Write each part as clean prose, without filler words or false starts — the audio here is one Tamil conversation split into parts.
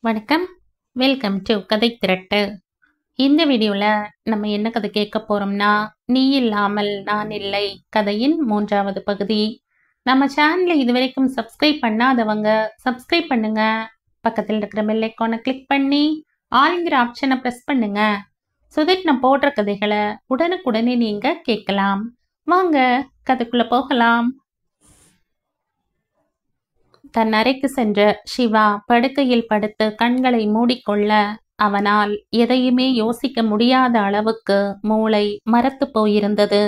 வணக்கம். வெல்கம் டு கதை திரட்டு. இந்த வீடியோவில் நம்ம என்ன கதை கேட்க போகிறோம்னா, நீ இல்லாமல் நான் இல்லை கதையின் 3வது பகுதி. நம்ம சேனலை இதுவரைக்கும் சப்ஸ்கிரைப் பண்ணாதவங்க சப்ஸ்கிரைப் பண்ணுங்க. பக்கத்தில் இருக்கிற பெல் ஐக்கானை கிளிக் பண்ணி ஆல்ங்கிற ஆப்ஷனை ப்ரெஸ் பண்ணுங்க. ஸோ தட் நான் போடுற கதைகளை உடனுக்குடனே நீங்கள் கேட்கலாம். வாங்க கதைக்குள்ளே போகலாம். தன் அறைக்கு சென்ற சிவா படுக்கையில் படுத்து கண்களை மூடிக்கொள்ள அவனால் எதையுமே யோசிக்க முடியாத அளவுக்கு மூளை மரத்து போயிருந்தது.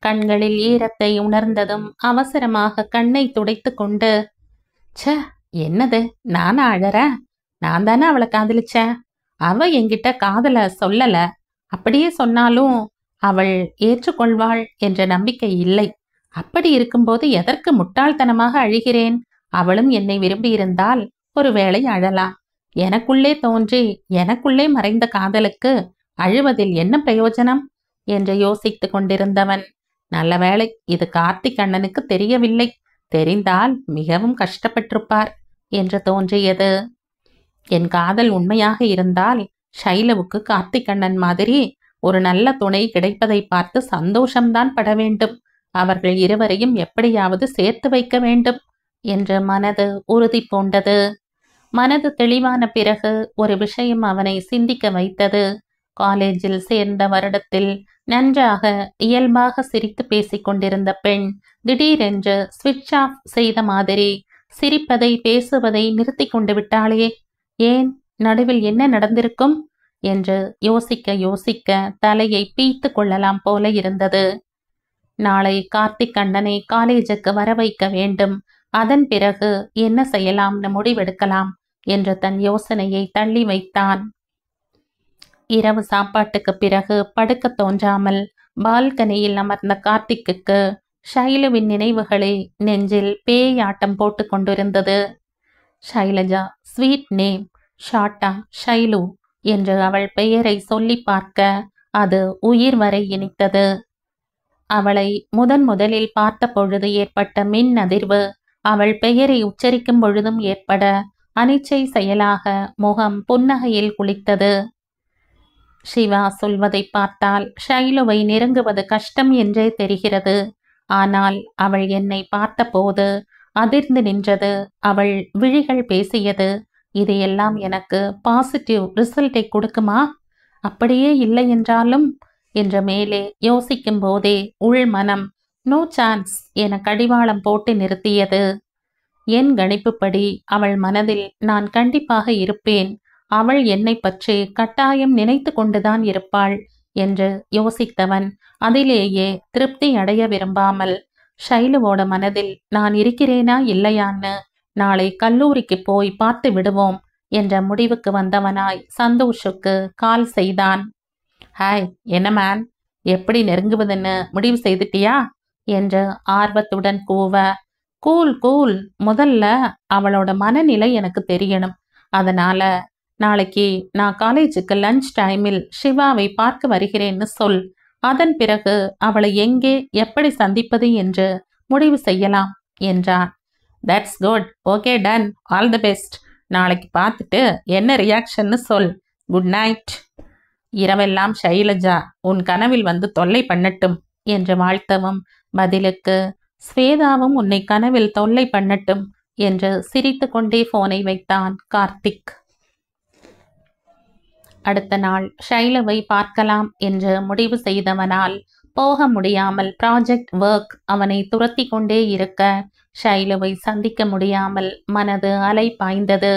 கண்களில் ஈரத்தை உணர்ந்ததும் அவசரமாக கண்ணை துடைத்து கொண்டு, ச்சே, என்னது, நானா அழறேன்? நான் தானே அவளை காதலிச்சேன். அவ என்கிட்ட காதல சொல்லல. அப்படியே சொன்னாலும் அவள் ஏற்றுக்கொள்வாள் என்ற நம்பிக்கை இல்லை. அப்படி இருக்கும்போது எதற்கு முட்டாள்தனமாக அழுகிறேன்? அவளும் என்னை விரும்பியிருந்தால் ஒருவேளை அழலாம். எனக்குள்ளே தோன்றி எனக்குள்ளே மறைந்த காதலுக்கு அழுவதில் என்ன பிரயோஜனம் என்று யோசித்து கொண்டிருந்தவன், நல்ல வேளை இது கார்த்திக் அண்ணனுக்கு தெரியவில்லை, தெரிந்தால் மிகவும் கஷ்டப்பட்டிருப்பார் என்று தோன்றியது. என் காதல் உண்மையாக இருந்தால் ஷைலுவுக்கு கார்த்திக் அண்ணன் மாதிரி ஒரு நல்ல துணை கிடைப்பதை பார்த்து சந்தோஷம்தான் பட வேண்டும். அவர்கள் இருவரையும் எப்படியாவது சேர்த்து வைக்க வேண்டும் என்று மனது உறுதி பூண்டது. மனது தெளிவான பிறகு ஒரு விஷயம் அவனை சிந்திக்க வைத்தது. காலேஜில் சேர்ந்த வருடத்தில் நன்றாக இயல்பாக சிரித்து பேசிக் கொண்டிருந்த பெண் திடீரென்று ஸ்விட்ச் ஆஃப் செய்த மாதிரி சிரிப்பதை பேசுவதை நிறுத்தி கொண்டு விட்டாளே, ஏன்? நடுவில் என்ன நடந்திருக்கும் என்று யோசிக்க யோசிக்க தலையை பீய்த்து கொள்ளலாம் போல இருந்தது. நாளை கார்த்திக் அண்ணனை காலேஜுக்கு வர வைக்க வேண்டும். அதன் பிறகு என்ன செய்யலாம்னு முடிவெடுக்கலாம் என்று தன் யோசனையை தள்ளி வைத்தான். இரவு சாப்பாட்டுக்கு பிறகு படுக்க தோன்றாமல் பால்கனியில் அமர்ந்த கார்த்திக்கு ஷைலுவின் நினைவுகளே நெஞ்சில் பேயாட்டம் போட்டு கொண்டிருந்தது. ஷைலஜா, ஸ்வீட் நேம், ஷார்ட்டா ஷைலு என்று அவள் பெயரை சொல்லி பார்க்க அது உயிர் வரை இனித்தது. அவளை முதலில் பார்த்த பொழுது ஏற்பட்ட மின் அதிர்வு அவள் பெயரை உச்சரிக்கும் பொழுதும் ஏற்பட அனிச்சை செயலாக முகம் புன்னகையில் குளித்தது. சிவா சொல்வதை பார்த்தால் ஷைலுவை நெருங்குவது கஷ்டம் என்றே தெரிகிறது. ஆனால் அவள் என்னை பார்த்தபோது அதிர்ந்து நின்றது. அவள் விழிகள் பேசியது. இது எல்லாம் எனக்கு பாசிட்டிவ் ரிசல்ட்டை கொடுக்குமா? அப்படியே இல்லை என்றாலும் என்று மேலே யோசிக்கும் போதே உள் மனம் நோ சான்ஸ் என கடிவாளம் போட்டு நிறுத்தியது. என் கணிப்புப்படி அவள் மனதில் நான் கண்டிப்பாக இருப்பேன். அவள் என்னை பற்றி கட்டாயம் நினைத்து கொண்டுதான் இருப்பாள் என்று யோசித்தவன் அதிலேயே திருப்தி அடைய விரும்பாமல் ஷைலுவோட மனதில் நான் இருக்கிறேனா இல்லையான்னு நாளை கல்லூரிக்கு போய் பார்த்து விடுவோம் என்ற முடிவுக்கு வந்தவனாய் சந்தோஷுக்கு கால் செய்தான். ஹாய், என்ன மேன், எப்படி நெருங்குவதுன்னு முடிவு செய்துட்டியா என்று ஆர்வத்துடன் கூவ, கூல் கூல், முதல்ல அவளோட மனநிலை எனக்கு தெரியணும். அதனால நாளைக்கு நான் காலேஜுக்கு லஞ்ச் டைமில் சிவாவை பார்க்க வருகிறேன்னு சொல். அதன் பிறகு அவளை எங்கே எப்படி சந்திப்பது என்று முடிவு செய்யலாம் என்றான். That's good, okay, done, all the best. நாளைக்கு பார்த்துட்டு என்ன ரியாக்ஷன்னு சொல். Good night. இரவெல்லாம் ஷைலஜா உன் கனவில் வந்து தொல்லை பண்ணட்டும் என்று வாழ்த்தவும் பதிலுக்கு ஸ்வேதாவும் உன்னை கனவில் தொல்லை பண்ணட்டும் என்று சிரித்து கொண்டே போனை வைத்தான் கார்த்திக். அடுத்த நாள் ஷைலுவை பார்க்கலாம் என்று முடிவு செய்தவனால் போக முடியாமல் ப்ராஜெக்ட் ஒர்க் அவனை துரத்தி கொண்டே இருக்க ஷைலுவை சந்திக்க முடியாமல் மனது அலை பாய்ந்தது.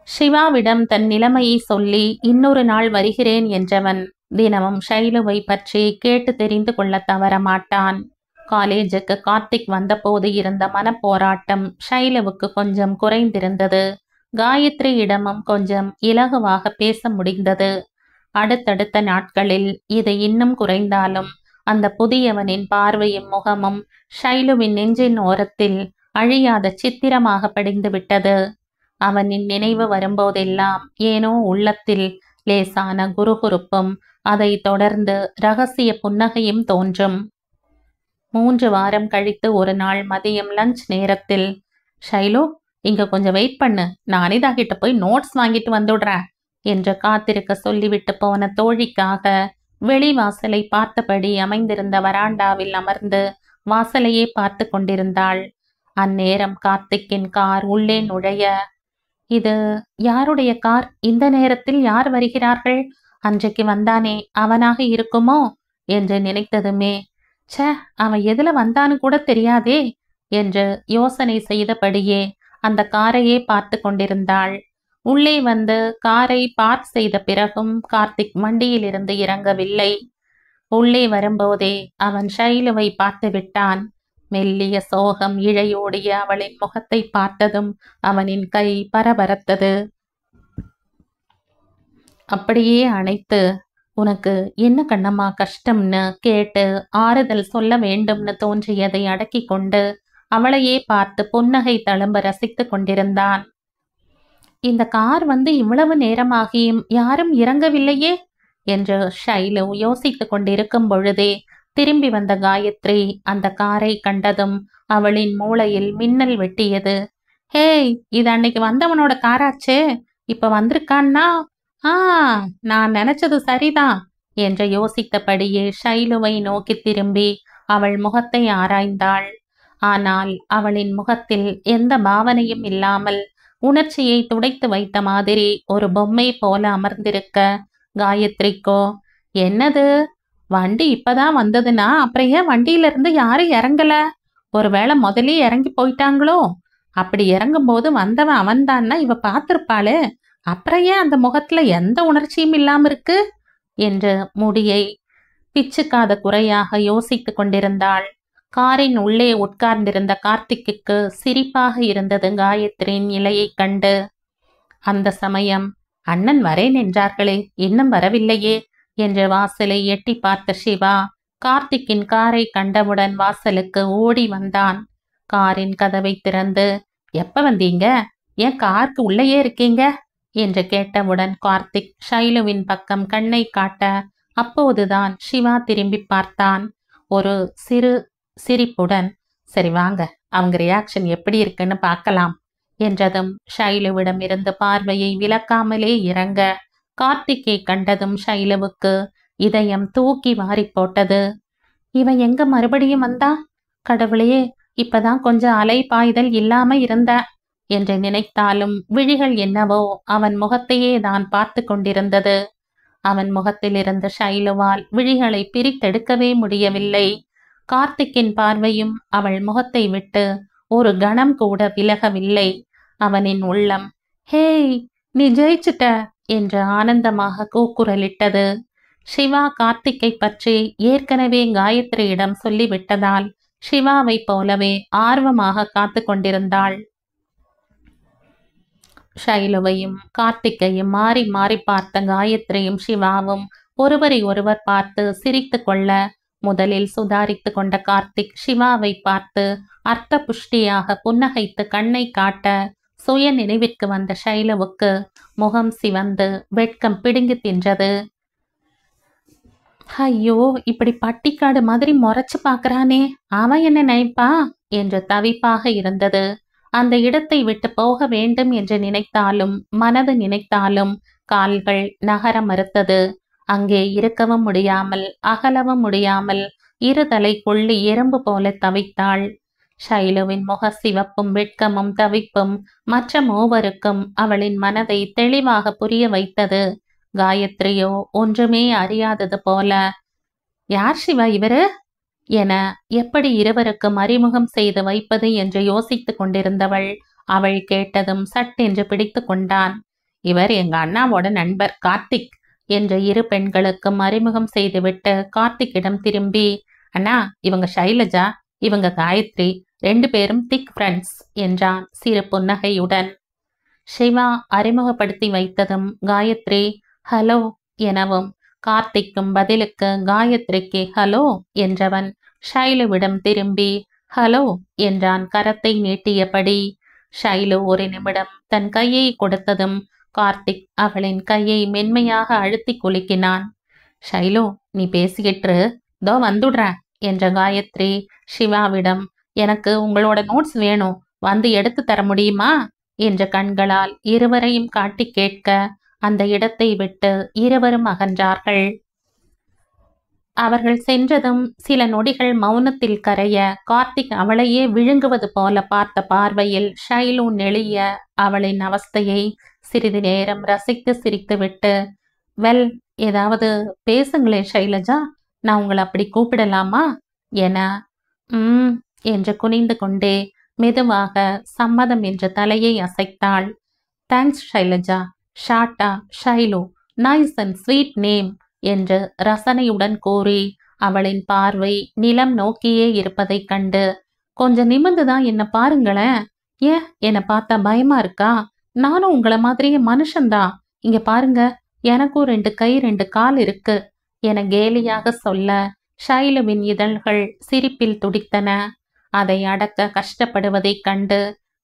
சிவாவிடம் தன் நிலைமையை சொல்லி இன்னொரு நாள் வருகிறேன் என்றவன் தினமும் ஷைலுவை பற்றி கேட்டு தெரிந்து கொள்ள தவற மாட்டான். காலேஜுக்கு கார்த்திக் வந்தபோது இருந்த மனப்போராட்டம் ஷைலுவுக்கு கொஞ்சம் குறைந்திருந்தது. காயத்ரியிடமும் கொஞ்சம் இலகுவாக பேச முடிந்தது. அடுத்தடுத்த நாட்களில் இது இன்னும் குறைந்தாலும் அந்த புதியவனின் பார்வையும் முகமும் ஷைலுவின் நெஞ்சின் ஓரத்தில் அழியாத சித்திரமாக படிந்து விட்டது. அவனின் நினைவு வரும்போதெல்லாம் ஏனோ உள்ளத்தில் லேசான குறுகுறுப்பும் அதை தொடர்ந்து ரகசிய புன்னகையும் தோன்றும். 3 வாரம் கழித்து ஒரு நாள் மதியம் லஞ்ச் நேரத்தில், ஷைலு, இங்க கொஞ்சம் வெயிட் பண்ணு, நான் அனிதா கிட்ட போய் நோட்ஸ் வாங்கிட்டு வந்துடுறேன் என்று காத்திருக்க சொல்லிவிட்டு போன தோழிக்காக வெளிவாசலை பார்த்தபடி அமைந்திருந்த வராண்டாவில் அமர்ந்து வாசலையே பார்த்து கொண்டிருந்தாள். அந்நேரம் கார்த்திக்கின் கார் உள்ளே நுழைய, இது யாருடைய கார்? இந்த நேரத்தில் யார் வருகிறார்கள்? அன்றைக்கு வந்தானே அவனாக இருக்குமோ என்று நினைத்ததுமே, ச்சே, அவன் எதுல வந்தான்னு கூட தெரியாதே என்று யோசனை செய்தபடியே அந்த காரையே பார்த்து கொண்டிருந்தாள். உள்ளே வந்து காரை பார்க் செய்த பிறகும் கார்த்திக் வண்டியிலிருந்து இறங்கவில்லை. உள்ளே வரும்போதே அவன் ஷைலுவை பார்த்து விட்டான். மெல்லிய சோகம் இழையோடிய அவளின் முகத்தை பார்த்ததும் அவனின் கை பரபரத்தது. அப்படியே அணைத்து, உனக்கு என்ன கண்ணம்மா கஷ்டம்னு கேட்டு ஆறுதல் சொல்ல வேண்டும்னு தோன்றியதை அடக்கி கொண்டு அவளையே பார்த்து புன்னகை தழும்ப ரசித்து கொண்டிருந்தான். இந்த கார் வந்து இவ்வளவு நேரமாகியும் யாரும் இறங்கவில்லையே என்று ஷைலு யோசித்து கொண்டிருக்கும் பொழுதே திரும்பி வந்த காயத்ரி அந்த காரை கண்டதும் அவளின் மூளையில் மின்னல் வெட்டியது. ஹேய், இது அன்னைக்கு வந்தவனோட காராச்சே, இப்ப வந்திருக்கான்னா நான் நினைச்சது சரிதான் என்று யோசித்தபடியே ஷைலுவை நோக்கி திரும்பி அவள் முகத்தை ஆராய்ந்தாள். ஆனால் அவளின் முகத்தில் எந்த பாவனையும் இல்லாமல் உணர்ச்சியை துடைத்து வைத்த மாதிரி ஒரு பொம்மை போல அமர்ந்திருக்க, காயத்ரிக்கோ, என்னது, வண்டி இப்பதான் வந்ததுன்னா அப்புறம் ஏன் வண்டியில இருந்து யாரும் இறங்கல? ஒருவேளை முதலே இறங்கி போயிட்டாங்களோ? அப்படி இறங்கும் போது வந்தவன் அவன்தான்னா இவ பார்த்திருப்பாளே, அப்புறம் ஏன் அந்த முகத்துல எந்த உணர்ச்சியும் இல்லாம இருக்கு என்று முடியை பிச்சுக்காத குறையாக யோசித்து கொண்டிருந்தாள். காரின் உள்ளே உட்கார்ந்திருந்த கார்த்திக்கு சிரிப்பாக இருந்தது காயத்ரியின் நிலையை கண்டு. அந்த சமயம், அண்ணன் வரேன் என்றார்களே, இன்னும் வரவில்லையே என்று வாசலை எட்டி பார்த்த சிவா கார்த்திக்கின் காரை கண்டவுடன் வாசலுக்கு ஓடி வந்தான். காரின் கதவை திறந்து, எப்ப வந்தீங்க, ஏன் காருக்கு உள்ளேயே இருக்கீங்க என்று கேட்டவுடன் கார்த்திக் ஷைலுவின் பக்கம் கண்ணை காட்ட, அப்போதுதான் சிவா திரும்பி பார்த்தான். ஒரு சிறு சிரிப்புடன், சரி வாங்க, அவங்க ரியாக்ஷன் எப்படி இருக்குன்னு பார்க்கலாம் என்றதும் ஷைலுவிடம் இருந்து பார்வையை விலக்காமலே இறங்க, கார்த்திக்கை கண்டதும் ஷைலுவுக்கு இதயம் தூக்கி வாரி போட்டது. இவன் எங்க மறுபடியும் வந்தா? கடவுளே, இப்பதான் கொஞ்சம் அலை பாய்தல் இல்லாம இருந்த என்று நினைத்தாலும் விழிகள் என்னவோ அவன் முகத்தையே தான் பார்த்து கொண்டிருந்தது. அவன் முகத்தில் இருந்த ஷைலுவால் விழிகளை பிரித்தெடுக்கவே முடியவில்லை. கார்த்திக்கின் பார்வையும் அவள் முகத்தை விட்டு ஒரு கணம் கூட விலகவில்லை. அவனின் உள்ளம், ஹேய், நீ ஜெயிச்சிட்ட என்று ஆனந்தமாக கூக்குரலிட்டது. சிவா கார்த்திக்கை பற்றி ஏற்கனவே காயத்ரியிடம் சொல்லிவிட்டதால் சிவாவை போலவே ஆர்வமாக காத்து கொண்டிருந்தாள். ஷைலுவையும் கார்த்திக்கையும் மாறி மாறி பார்த்த காயத்ரியும் சிவாவும் ஒருவரை ஒருவர் பார்த்து சிரித்து கொள்ள, முதலில் சுதாரித்து கொண்ட கார்த்திக் சிவாவை பார்த்து அர்த்த புஷ்டியாக புன்னகைத்து கண்ணை காட்ட, சுய நினைவிற்கு வந்த ஷைலுவுக்கு முகம் சிவந்து வெட்கம் பிடுங்கி தின்றது. ஐயோ, இப்படி பட்டிக்காடு மாதிரி முறைச்சு பார்க்கறானே, அவன் என்ன நினைப்பா என்று தவிப்பாக இருந்தது. அந்த இடத்தை விட்டு போக வேண்டும் என்று நினைத்தாலும் மனது நினைத்தாலும் கால்கள் நகர மறுத்தது. அங்கே இருக்கவும் முடியாமல் அகலவும் முடியாமல் இருதலை கொள்ளி எறும்பு போல தவித்தாள். ஷைலுவின் முக சிவப்பும் வெட்கமும் தவிப்பும் மற்ற மூவருக்கும் அவளின் மனதை தெளிவாக புரிய வைத்தது. காயத்ரியோ ஒன்றுமே அறியாதது போல, யார் சிவா இவரு என எப்படி இருவருக்கும் அறிமுகம் செய்து வைப்பது என்று யோசித்து கொண்டிருந்தவள் அவள் கேட்டதும் சட்டென்று பிடித்து கொண்டான். இவர் எங்க அண்ணாவோட நண்பர் கார்த்திக் என்று இரு பெண்களுக்கும் அறிமுகம் செய்துவிட்டு கார்த்திக்கிடம் திரும்பி, அண்ணா, இவங்க ஷைலஜா, இவங்க காயத்ரி, 2 பேரும் திக் ஃப்ரெண்ட்ஸ் என்றான் சிறு புன்னகையுடன். சிவா அறிமுகப்படுத்தி வைத்ததும் காயத்ரி ஹலோ எனவும், கார்த்திக்கும் பதிலுக்கு காயத்ரிக்கு ஹலோ என்றவன் ஷைலுவிடம் திரும்பி ஹலோ என்றான் கரத்தை நீட்டியபடி. ஷைலு ஒரு நிமிடம் தன் கையை கொடுத்ததும் கார்த்திக் அவளின் கையை மென்மையாக அழுத்தி குலுக்கினான். ஷைலு, நீ பேசிக்கிட்டு தோ வந்துடுற என்ற காயத்ரி சிவாவிடம், எனக்கு உங்களோட நோட்ஸ் வேணும், வந்து எடுத்து தர முடியுமா என்ற கண்களால் இருவரையும் காட்டி கேட்க அந்த இடத்தை விட்டு இருவரும் அகன்றார்கள். அவர்கள் சென்றதும் சில நொடிகள் மௌனத்தில் கரைய கார்த்திக் அவளையே விழுங்குவது போல பார்த்த பார்வையில் ஷைலு நெளிய அவளின் அவஸ்தையை சிறிது நேரம் ரசித்து சிரித்துவிட்டு, வெல், ஏதாவது பேசுங்களேன் ஷைலஜா, நான் உங்களை அப்படி கூப்பிடலாமா என என்று குனிந்து கொண்டே மெதுவாக சம்மதம் என்ற தலையை அசைத்தாள். தேங்க்ஸ் ஷைலஜா, ஷார்ட்டா Shailu, nice and sweet name என்று ரசனையுடன் கூறி அவளின் பார்வை நிலம் நோக்கியே இருப்பதைக் கண்டு, கொஞ்சம் நிமிர்ந்துதான் என்ன பாருங்களேன், ஏன் என்னை பார்த்தா பயமா இருக்கா? நானும் உங்களை மாதிரியே மனுஷன்தான், இங்க பாருங்க, எனக்கும் 2 கை 2 கால் இருக்கு என கேலியாக சொல்ல ஷைலுவின் இதழ்கள் சிரிப்பில் துடித்தன. அதை அடக்க கஷ்டப்படுவதைக் கண்டு,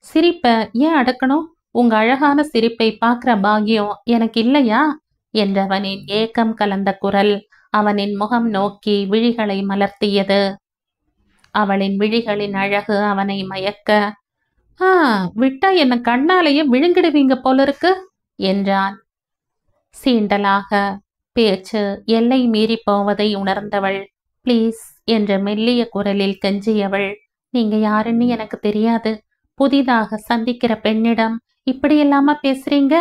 சிரிப்ப ஏன் அடக்கணும்? உங்க அழகான சிரிப்பை பார்க்கிற பாக்கியம் எனக்கு இல்லையா என்றவனின் ஏக்கம் கலந்த குரல் அவனின் முகம் நோக்கி விழிகளை மலர்த்தியது. அவளின் விழிகளின் அழகு அவனை மயக்க, விட்டா என்ன கண்ணாலேயே விழுங்கிடுவீங்க போல இருக்கு என்றான் சீண்டலாக. பேச்சு எல்லை மீறி போவதை உணர்ந்தவள் ப்ளீஸ் என்ற மெல்லிய குரலில் கெஞ்சியவள், நீங்க யாருன்னு எனக்கு தெரியாது, புதிதாக சந்திக்கிற பெண்ணிடம் இப்படியெல்லாமா பேசுறீங்க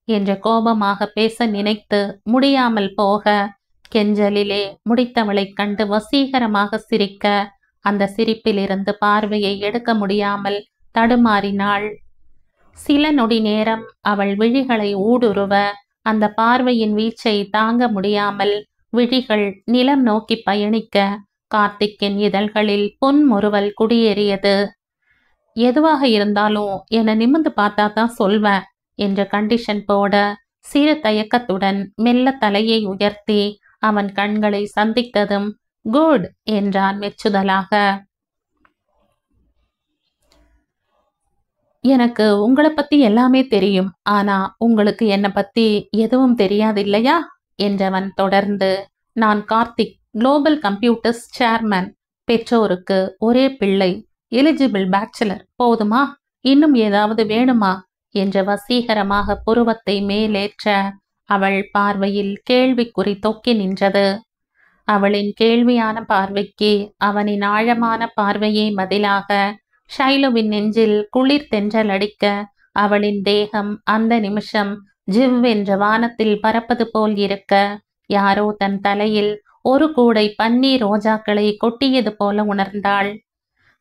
என்ற கோபமாக பேச நினைத்து முடியாமல் போக கெஞ்சலிலே முடித்தவளைக் கண்டு வசீகரமாக சிரிக்க அந்த சிரிப்பிலிருந்து பார்வையை எடுக்க முடியாமல் தடுமாறினாள். சில நொடி நேரம் அவள் விழிகளை ஊடுருவ அந்த பார்வையின் வீச்சை தாங்க முடியாமல் விழிகள் நிலம் நோக்கி பயணிக்க கார்த்திக்கின் இதழ்களில் பொன்முறுவல் குடியேறியது. எதுவாக இருந்தாலும் என்னை நிமிர்ந்து பார்த்தா தான் சொல்வேன் என்ற கண்டிஷன் போட சிறு தயக்கத்துடன் மெல்ல தலையை உயர்த்தி அவன் கண்களை சந்தித்ததும் குட் என்றான் மெச்சுதலாக. எனக்கு உங்களை பத்தி எல்லாமே தெரியும், ஆனா உங்களுக்கு என்னை பத்தி எதுவும் தெரியாது இல்லையா என்றவன் தொடர்ந்து, நான் கார்த்திக், குளோபல் கம்ப்யூட்டர்ஸ் சேர்மன், பெற்றோருக்கு ஒரே பிள்ளை, எலிஜிபிள் பேச்சுலர், போதுமா, இன்னும் ஏதாவது வேணுமா என்ற வசீகரமாக புருவத்தை மேலேற்ற அவள் பார்வையில் கேள்விக்குறி தொக்கி நின்றது. அவளின் கேள்வியான பார்வைக்கு அவனின் ஆழமான பார்வையே பதிலாக ஷைலுவின் நெஞ்சில் குளிர் தென்றல் அடிக்க அவளின் தேகம் அந்த நிமிஷம் ஜிவ் என்ற வானத்தில் பறப்பது போல் இருக்க யாரோ தன் தலையில் ஒரு கூடை பன்னீர் ரோஜாக்களை கொட்டியது போல உணர்ந்தாள்.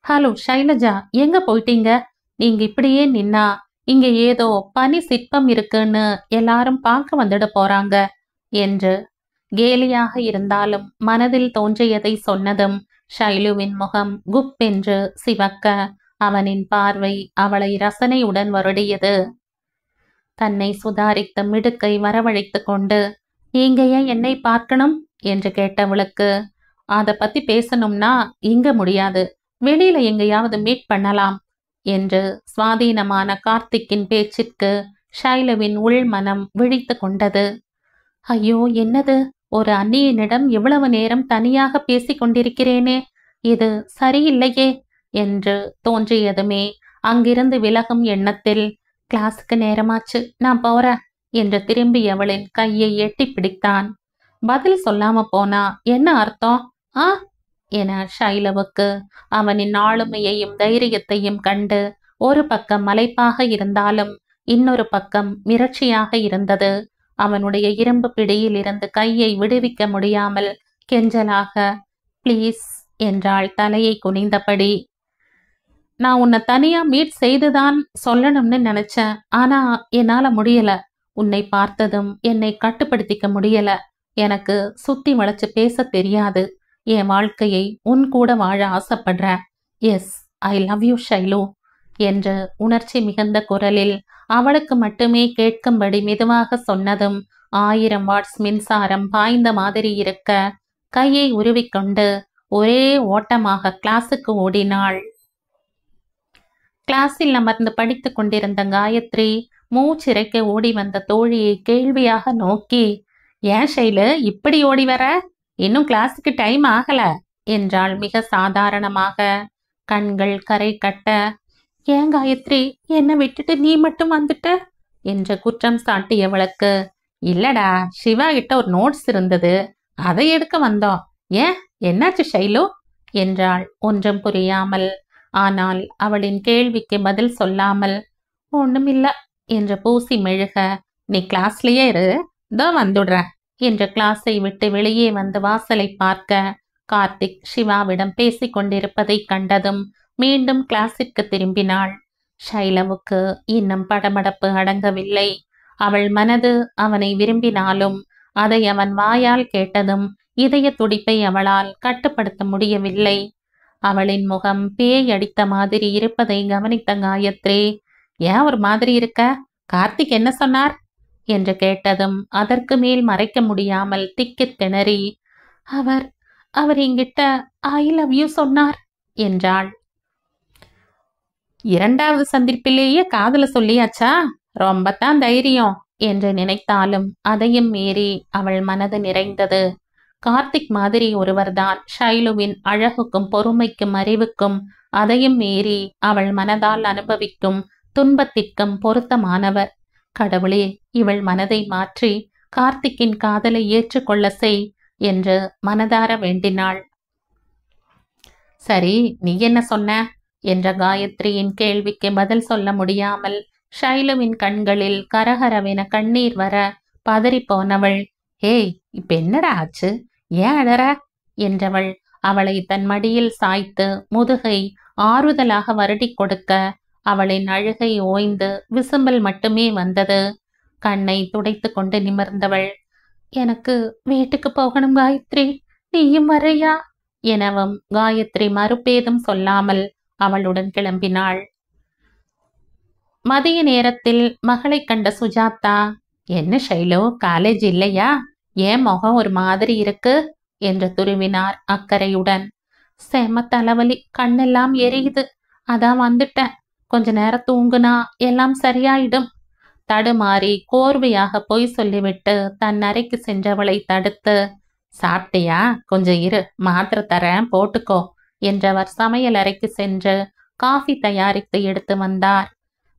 ஹலோ ஷைலஜா, எங்க போயிட்டீங்க? நீங்க இப்படியே நின்னா இங்க ஏதோ பனி சிற்பம் இருக்குன்னு எல்லாரும் பார்க்க வந்துட போறாங்க என்று கேலியாக இருந்தாலும் மனதில் தோன்றியதை சொன்னதும் ஷைலுவின் முகம் குப் என்று சிவக்க அவனின் பார்வை அவளை ரசனையுடன் வருடியது. தன்னை சுதாரித்த மிடுக்கை வரவழைத்து கொண்டு, நீங்க ஏன் என்னை பார்க்கணும் என்று கேட்டவளுக்கு, அதை பத்தி பேசணும்னா இங்க முடியாது, வெளியில எங்கேயாவது மீட் பண்ணலாம் என்று சுவாதீனமான கார்த்திக்கின் பேச்சிற்கு ஷைலுவின் உள் மனம் விழித்து கொண்டது. ஐயோ, என்னது, ஒரு அந்நியனிடம் இவ்வளவு நேரம் தனியாக பேசிக் கொண்டிருக்கிறேனே, இது சரியில்லையே என்று தோன்றியதுமே அங்கிருந்து விலகும் எண்ணத்தில், கிளாஸுக்கு நேரமாச்சு, நான் போறேன் என்று திரும்பியவளின் கையை எட்டி பிடித்தான். பதில் சொல்லாம போனா என்ன அர்த்தம் என ஷைலுவுக்கு அவனின் ஆளுமையையும் தைரியத்தையும் கண்டு ஒரு பக்கம் மலைப்பாக இருந்தாலும் இன்னொரு பக்கம் மிரட்சியாக இருந்தது. அவனுடைய இரும்பு பிடியில் இருந்து கையை விடுவிக்க முடியாமல் கெஞ்சலாக ப்ளீஸ் என்றாள் தலையை குனிந்தபடி. நான் உன்னை தனியா மீட் செய்துதான் சொல்லணும்னு நினைச்சேன், ஆனா என்னால முடியல. உன்னை பார்த்ததும் என்னை கட்டுப்படுத்திக்க முடியல. எனக்கு சுத்தி வளைச்சு பேச தெரியாது. என் வாழ்க்கையை உன் கூட வாழ ஆசைப்படுறேன். Yes, I love you Shailu என்று உணர்ச்சி மிகுந்த குரலில் அவளுக்கு மட்டுமே கேட்கும்படி மெதுவாக சொன்னதும் 1000 வாட்ஸ் மின்சாரம் பாய்ந்த மாதிரி இருக்க கையை உருவிக்கொண்டு ஒரே ஓட்டமாக கிளாஸுக்கு ஓடினாள். கிளாஸில் அமர்ந்து படித்து கொண்டிருந்த காயத்ரி மூச்சிறைக்க ஓடி வந்த தோழியை கேள்வியாக நோக்கி, ஏன் ஷைலு இப்படி ஓடி வர? இன்னும் கிளாஸுக்கு டைம் ஆகல என்றாள் மிக சாதாரணமாக. கண்கள் கரை கட்ட, ஏன் காயத்ரி, என்னை விட்டுட்டு நீ மட்டும் வந்துட்ட என்ற குற்றம் சாட்டியவளுக்கு, இல்லடா, சிவா கிட்ட ஒரு நோட்ஸ் இருந்தது, அதை எடுக்க வந்தோம். ஏன், என்னாச்சு ஷைலு என்றாள் ஒன்றும் புரியாமல். ஆனால் அவளின் கேள்விக்கு பதில் சொல்லாமல், ஒண்ணுமில்ல என்று பூசி மெழுக, நீ கிளாஸ்லயே இரு, இதோ வந்துடுறேன் என்று கிளாஸை விட்டு வெளியே வந்து வாசலை பார்க்க, கார்த்திக் சிவாவிடம் பேசிக் கொண்டிருப்பதை கண்டதும் மீண்டும் கிளாஸிற்கு திரும்பினாள். ஷைலவுக்கு இன்னும் படபடப்பு அடங்கவில்லை. அவள் மனது அவனை விரும்பினாலும் அதை அவன் வாயால் கேட்டதும் இதய துடிப்பை அவளால் கட்டுப்படுத்த முடியவில்லை. அவளின் முகம் பேய் அடித்த மாதிரி இருப்பதை கவனித்த காயத்ரி, ஏன் ஒரு மாதிரி இருக்க, கார்த்திக் என்ன சொன்னார் என்று கேட்டதும் அதற்கு மேல் மறைக்க முடியாமல் திக்கித் திணறி, அவர் என்கிட்ட ஐ லவ் யூ சொன்னார் என்றாள். இரண்டாவது சந்திப்பிலேயே காதல சொல்லியாச்சா, ரொம்பத்தான் தைரியம் என்று நினைத்தாலும் அதையும் மீறி அவள் மனது நிறைந்தது. கார்த்திக் மாதிரி ஒருவர்தான் ஷைலுவின் அழகுக்கும் பொறுமைக்கும் அறிவுக்கும் அதையும் மீறி அவள் மனதால் அனுபவிக்கும் துன்பத்திற்கும் பொருத்தமானவர். கடவுளே, இவள் மனதை மாற்றி கார்த்திக்கின் காதலை ஏற்றுக்கொள்ள செய் என்று மனதார வேண்டினாள். சரி, நீ என்ன சொன்ன என்ற காயத்ரியின் கேள்விக்கு பதில் சொல்ல முடியாமல் ஷைலுவின் கண்களில் கரகரவென கண்ணீர் வர பதறி போனவள், ஏய், இப்ப என்னடா ஆச்சு, ஏன் அழற என்றவள் அவளை தன் மடியில் சாய்த்து முதுகை ஆறுதலாக வருடி கொடுக்க அவளின் அழுகை ஓய்ந்து விசும்பல் மட்டுமே வந்தது. கண்ணை துடைத்து கொண்டு நிமிர்ந்தவள், எனக்கு வீட்டுக்கு போகணும் காயத்ரி, நீயும் வரையா எனவும் காயத்ரி மறுபேதும் சொல்லாமல் அவளுடன் கிளம்பினாள். மதிய நேரத்தில் மகளை கண்ட சுஜாதா, என்ன ஷைலு, காலேஜ் இல்லையா, ஏன் முகம் ஒரு மாதிரி இருக்கு என்று துருவினார் அக்கறையுடன். செம தலைவலி, கண்ணெல்லாம் எரியுது, அதான் வந்துட்டேன், கொஞ்ச நேரம் தூங்குனா எல்லாம் சரியாயிடும் தடுமாறி கோர்வையாக பொய் சொல்லிவிட்டு தன் அறைக்கு சென்றவளை தடுத்து, சாப்பிட்டியா, கொஞ்சம் இரு, மாத்திரை தரேன் போட்டுக்கோ என்றவர் சமையல் அறைக்கு சென்று காஃபி தயாரித்து எடுத்து வந்தார்.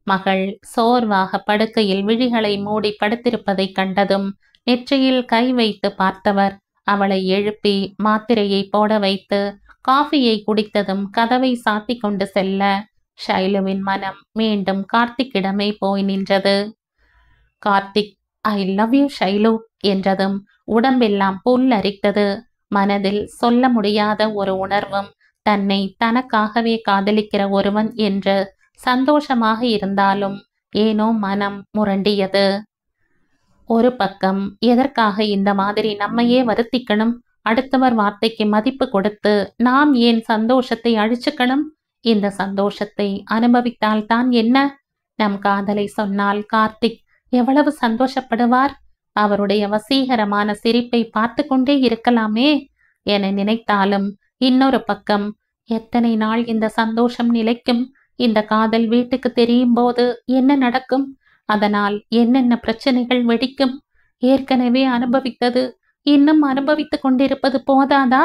மகள் சோர்வாக படுக்கையில் விழிகளை மூடி படுத்திருப்பதை கண்டதும் நெற்றியில் கை வைத்து பார்த்தவர் அவளை எழுப்பி மாத்திரையை போட வைத்து காஃபியை குடித்ததும் கதவை சாத்தி கொண்டு செல்ல ஷைலுவின் மனம் மீண்டும் கார்த்திக்கிடமே போய் நின்றது. கார்த்திக், ஐ லவ் யூ ஷைலு என்றதும் உடம்பெல்லாம் புல்லரித்தது. மனதில் சொல்ல முடியாத ஒரு உணர்வும் தன்னை தனக்காகவே காதலிக்கிற ஒருவன் என்று சந்தோஷமாக இருந்தாலும் ஏனோ மனம் முரண்டியது. ஒரு பக்கம் எதற்காக இந்த மாதிரி நம்மையே வருத்திக்கணும், அடுத்தவர் வார்த்தைக்கு மதிப்பு கொடுத்து நாம் ஏன் சந்தோஷத்தை அழிச்சுக்கணும், இந்த சந்தோஷத்தை அனுபவித்தால் தான் என்ன, நம் காதலை சொன்னால் கார்த்திக் எவ்வளவு சந்தோஷப்படுவார், அவருடைய வசீகரமான சிரிப்பை பார்த்து கொண்டே இருக்கலாமே என நினைத்தாலும் இன்னொரு பக்கம் எத்தனை நாள் இந்த சந்தோஷம் நிலைக்கும், இந்த காதல் வீட்டுக்கு தெரியும் போது என்ன நடக்கும், அதனால் என்னென்ன பிரச்சனைகள் வெடிக்கும், ஏற்கனவே அனுபவித்தது இன்னும் அனுபவித்துக் கொண்டிருப்பது போதாதா,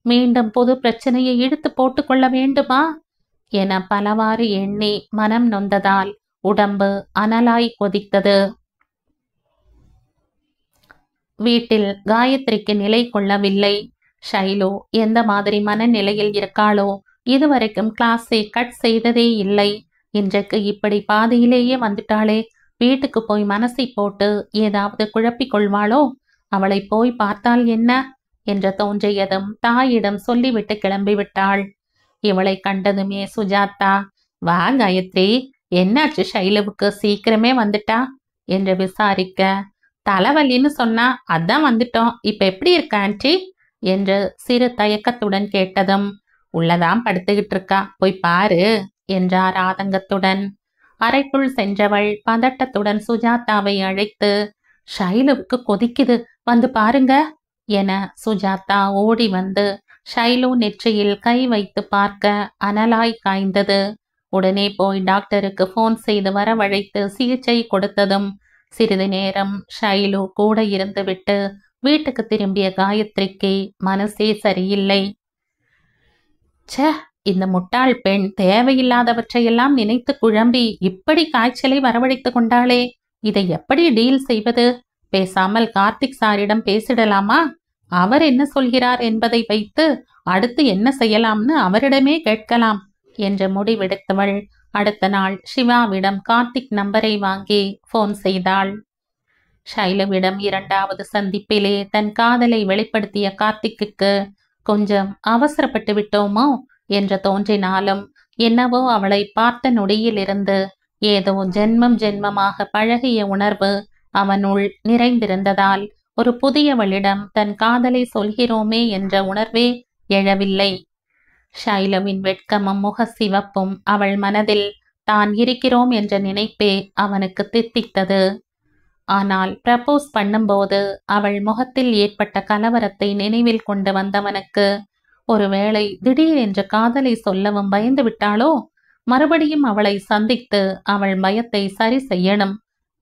மீண்டும் பொது பிரச்சனையை இழுத்து போட்டுக்கொள்ள வேண்டுமா என பலவாறு எண்ணி மனம் நொந்ததால் உடம்பு அனலாய் கொதித்தது. வீட்டில் காயத்ரிக்கு நிலை கொள்ளவில்லை. ஷைலு எந்த மாதிரி மனநிலையில் இருக்காளோ, இதுவரைக்கும் கிளாஸை கட் செய்ததே இல்லை, இன்றைக்கு இப்படி பாதியிலேயே வந்துட்டாளே, வீட்டுக்கு போய் மனசை போட்டு ஏதாவது குழப்பிக் கொள்வாளோ, அவளை போய் பார்த்தால் என்ன என்று தோன்றியதும் தாயிடம் சொல்லிவிட்டு கிளம்பிவிட்டாள். இவளை கண்டதுமே சுஜாதா, வா காயத்ரி, என்னாச்சு ஷைலுவுக்கு, சீக்கிரமே வந்துட்டா என்று விசாரிக்க, தலைவலின்னு சொன்னா அதான் வந்துட்டோம், இப்ப எப்படி இருக்க ஆன்டி என்று சிறு தயக்கத்துடன் கேட்டதும், உள்ளதான் படுத்துக்கிட்டு இருக்கா, போய் பாரு என்றார் ஆதங்கத்துடன். அறைக்குள் சென்றவள் பதட்டத்துடன் சுஜாதாவை அழைத்து, ஷைலுவுக்கு கொதிக்குது, வந்து பாருங்க என சுஜாதா ஓடி வந்து ஷைலு நெற்றியில் கை வைத்து பார்க்க அனலாய் காய்ந்தது. உடனே போய் டாக்டருக்கு போன் செய்து வரவழைத்து சிகிச்சை கொடுத்ததும் சிறிது நேரம் ஷைலு கூட இருந்துவிட்டு வீட்டுக்கு திரும்பிய காயத்ரிக்கு மனசே சரியில்லை. ச்சே, இந்த முட்டாள் பெண் தேவையில்லாதவற்றையெல்லாம் நினைத்து குழம்பி இப்படி காய்ச்சலை வரவழைத்து கொண்டாளே, இதை எப்படி டீல் செய்வது? பேசாமல் கார்த்திக் சாரிடம் பேசிடலாமா? அவர் என்ன சொல்கிறார் என்பதை வைத்து அடுத்து என்ன செய்யலாம்னு அவரிடமே கேட்கலாம் என்று முடிவெடுத்தவள் அடுத்த நாள் சிவாவிடம் கார்த்திக் நம்பரை வாங்கி போன் செய்தாள். ஷைலுவிடம் இரண்டாவது சந்திப்பிலே தன் காதலை வெளிப்படுத்திய கார்த்திக்கு கொஞ்சம் அவசரப்பட்டு விட்டோமோ என்று தோன்றினாலும் என்னவோ அவளை பார்த்த நொடியிலிருந்து ஏதோ ஜென்மமாக பழகிய உணர்வு அவனுள் நிறைந்திருந்ததால் ஒரு புதியவளிடம் தன் காதலை சொல்கிறோமே என்ற உணர்வே எழவில்லை. ஷைலுவின் வெட்கமும் முக சிவப்பும் அவள் மனதில் தான் இருக்கிறோம் என்ற நினைப்பே அவனுக்கு தித்தித்தது. ஆனால் ப்ரப்போஸ் பண்ணும்போது அவள் முகத்தில் ஏற்பட்ட கலவரத்தை நினைவில் கொண்டு வந்தவனுக்கு ஒருவேளை திடீரென்று காதலை சொல்லவும் பயந்து விட்டாளோ? மறுபடியும் அவளை சந்தித்து அவள் பயத்தை சரி செய்யணும்.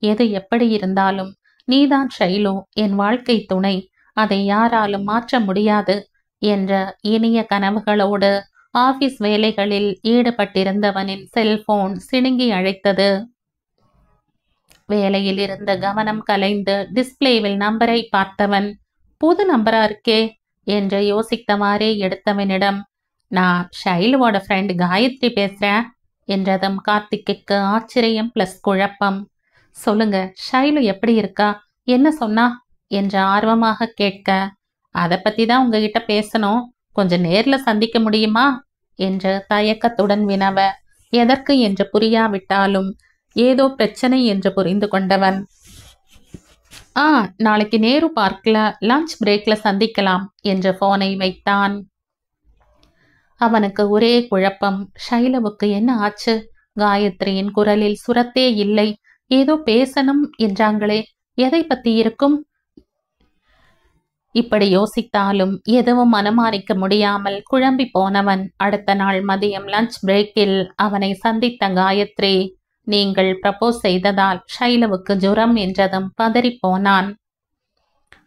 எது எப்படி இருந்தாலும் நீதான் ஷைலு, என் வாழ்க்கை துணை, அதை யாராலும் மாற்ற முடியாது என்ற இனிய கனவுகளோடு ஆபீஸ் வேலைகளில் ஈடுபட்டிருந்தவனின் செல்போன் சிணுங்கி அழைத்தது. வேலையில் இருந்த கவனம் கலைந்து டிஸ்பிளேவில் நம்பரை பார்த்தவன், புது நம்பரா இருக்கே என்று யோசித்தவாறே எடுத்தவனிடம், நான் ஷைலுவோட ஃப்ரெண்ட் காயத்ரி பேசுறேன் என்றதும் கார்த்திக்கு ஆச்சரியம் பிளஸ் குழப்பம். சொல்லுங்க, ஷைலு எப்படி இருக்கா, என்ன சொன்னா என்று ஆர்வமாக கேட்க, அதை பத்தி தான் உங்ககிட்ட பேசணும், கொஞ்சம் நேர்ல சந்திக்க முடியுமா என்று தயக்கத்துடன் வினவ, எதற்கு என்று புரியாவிட்டாலும் ஏதோ பிரச்சனை என்று புரிந்து கொண்டவன், நாளைக்கு நேரு பார்க்ல லஞ்ச் பிரேக்ல சந்திக்கலாம் என்று போனை வைத்தான். அவனுக்கு ஒரே குழப்பம். ஷைலுவுக்கு என்ன ஆச்சு? காயத்ரியின் குரலில் சுரத்தே இல்லை. ஏதோ பேசணும் என்றாங்களே, எதை பத்தி இருக்கும்? இப்படி யோசித்தாலும் எதுவும் அனுமானிக்க முடியாமல் குழம்பி போனவன் அடுத்த நாள் மதியம் லஞ்ச் பிரேக்கில் அவனை சந்தித்த காயத்ரி, நீங்கள் ப்ரப்போஸ் செய்ததால் ஷைலுவுக்கு ஜுரம் என்றதும் பதறிப்போனான்.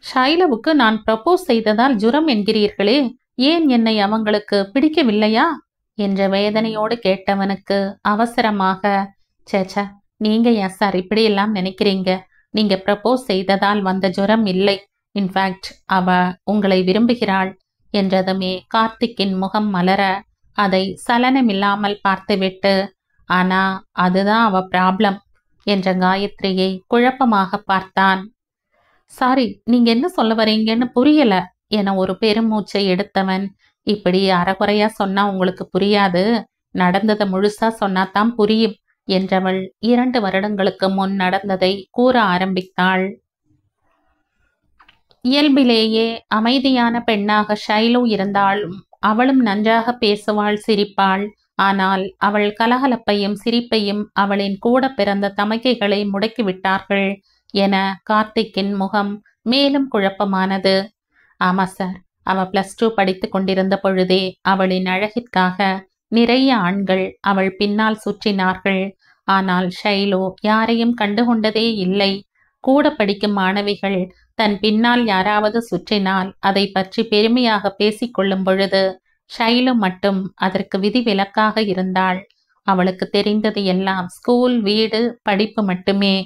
ஷைலுவுக்கு நான் ப்ரப்போஸ் செய்ததால் ஜுரம் என்கிறீர்களே, ஏன் என்னை அவங்களுக்கு பிடிக்கவில்லையா என்ற வேதனையோடு கேட்டவனுக்கு அவசரமாக, சேச்ச, நீங்க ஏன் சார் இப்படி எல்லாம் நினைக்கிறீங்க? நீங்க ப்ரப்போஸ் செய்ததால் வந்த ஜுரம் இல்லை, இன்ஃபேக்ட் அவ உங்களை விரும்புகிறாள் என்றதுமே கார்த்திக்கின் முகம் மலர அதை சலனமில்லாமல் பார்த்துவிட்டு, ஆனா அதுதான் அவ ப்ராப்ளம் என்ற காயத்ரியை குழப்பமாக பார்த்தான். சாரி, நீங்க என்ன சொல்ல வரீங்கன்னு புரியல என ஒரு பெருமூச்சை எடுத்தவன், இப்படி அறகுறையா சொன்னா உங்களுக்கு புரியாது, நடந்ததை முழுசா சொன்னாதான் புரியும் என்றவள் 2 வருடங்களுக்கு முன் நடந்ததை கூற ஆரம்பித்தாள். இயல்பிலேயே அமைதியான பெண்ணாக ஷைலு இருந்தாலும் அவளும் நன்றாக பேசுவாள், சிரிப்பாள். ஆனால் அவள் கலகலப்பையும் சிரிப்பையும் அவளின் கூட பிறந்த தமக்கைகளை முடக்கிவிட்டார்கள் என கார்த்திக்கின் முகம் மேலும் குழப்பமானது. ஆமா சார், அவ +2 படித்து கொண்டிருந்த பொழுதே அவளின் அழகிற்காக நிறைய ஆண்கள் அவள் பின்னால் சுற்றினார்கள். ஆனால் ஷைலு யாரையும் கண்டுகொண்டதே இல்லை. கூட படிக்கும் மாணவிகள் தன் பின்னால் யாராவது சுற்றினால் அதை பற்றி பெருமையாக பேசிக்கொள்ளும் பொழுது ஷைலு மட்டும் அதற்கு விதிவிலக்காக இருந்தாள். அவளுக்கு தெரிந்தது எல்லாம் ஸ்கூல், வீடு, படிப்பு மட்டுமே.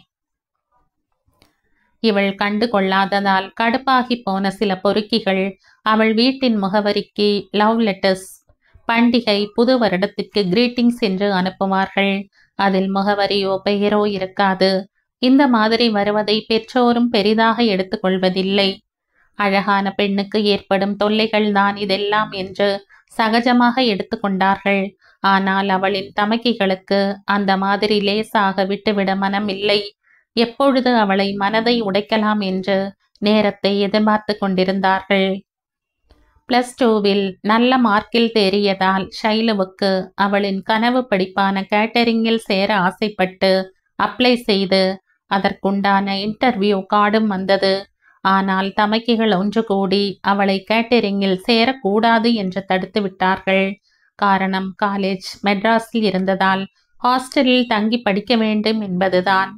இவள் கண்டு கொள்ளாததால் கடுப்பாகி போன சில பொறுக்கிகள் அவள் வீட்டின் முகவரிக்கு லவ் லெட்டர்ஸ், பண்டிகை, புது வருடத்திற்கு கிரீட்டிங்ஸ் என்று அனுப்புவார்கள். அதில் முகவரியோ பெயரோ இருக்காது. இந்த மாதிரி வருவதை பெற்றோரும் பெரிதாக எடுத்துக்கொள்வதில்லை. அழகான பெண்ணுக்கு ஏற்படும் தொல்லைகள் தான் இதெல்லாம் என்று சகஜமாக எடுத்துக்கொண்டார்கள். ஆனால் அவளின் தமக்கைகளுக்கு அந்த மாதிரி லேசாக விட்டுவிட மனமில்லை. எப்பொழுது அவளை மனதை உடைக்கலாம் என்று நேரத்தை எதிர்பார்த்து கொண்டிருந்தார்கள். +2வில் நல்ல மார்க்கில் தேறியதால் ஷைலுவுக்கு அவளின் கனவு படிப்பான கேட்டரிங்கில் சேர ஆசைப்பட்டு அப்ளை செய்து அதற்குண்டான இன்டர்வியூ கார்டும் வந்தது. ஆனால் தமக்கைகள் ஒன்று கூடி அவளை கேட்டரிங்கில் சேரக்கூடாது என்று தடுத்து விட்டார்கள். காரணம், காலேஜ் மெட்ராஸில் இருந்ததால் ஹாஸ்டலில் தங்கி படிக்க வேண்டும் என்பதுதான்.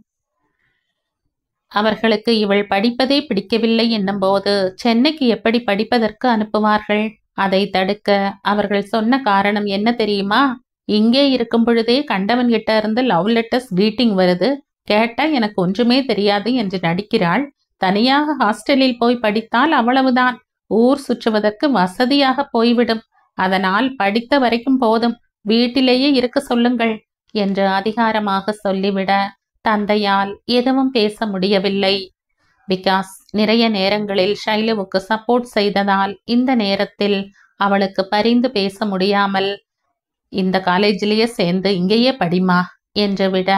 அவர்களுக்கு இவள் படிப்பதே பிடிக்கவில்லை என்னும்போது சென்னைக்கு எப்படி படிப்பதற்கு அனுப்புவார்கள்? அதை தடுக்க அவர்கள் சொன்ன காரணம் என்ன தெரியுமா? இங்கே இருக்கும் பொழுதே கண்டவன் கிட்ட இருந்து லவ் லெட்டர்ஸ் கிரீட்டிங் வருது, கேட்டா எனக்கு ஒன்றுமே தெரியாது என்று நடிக்கிறாள். தனியாக ஹாஸ்டலில் போய் படித்தால் அவ்வளவுதான், ஊர் சுற்றுவதற்கு வசதியாக போய்விடும். அதனால் படித்த வரைக்கும் போதும், வீட்டிலேயே இருக்க சொல்லுங்கள் என்று அதிகாரமாக சொல்லிவிட தந்தையால் எதுவும் பேச முடியவில்லை. விகாஸ் நிறைய நேரங்களில் ஷைலுவுக்கு சப்போர்ட் செய்ததால் இந்த நேரத்தில் அவளுக்கு பரிந்து பேச முடியாமல், இந்த காலேஜிலேயே சேர்ந்து இங்கேயே படிமா என்று விட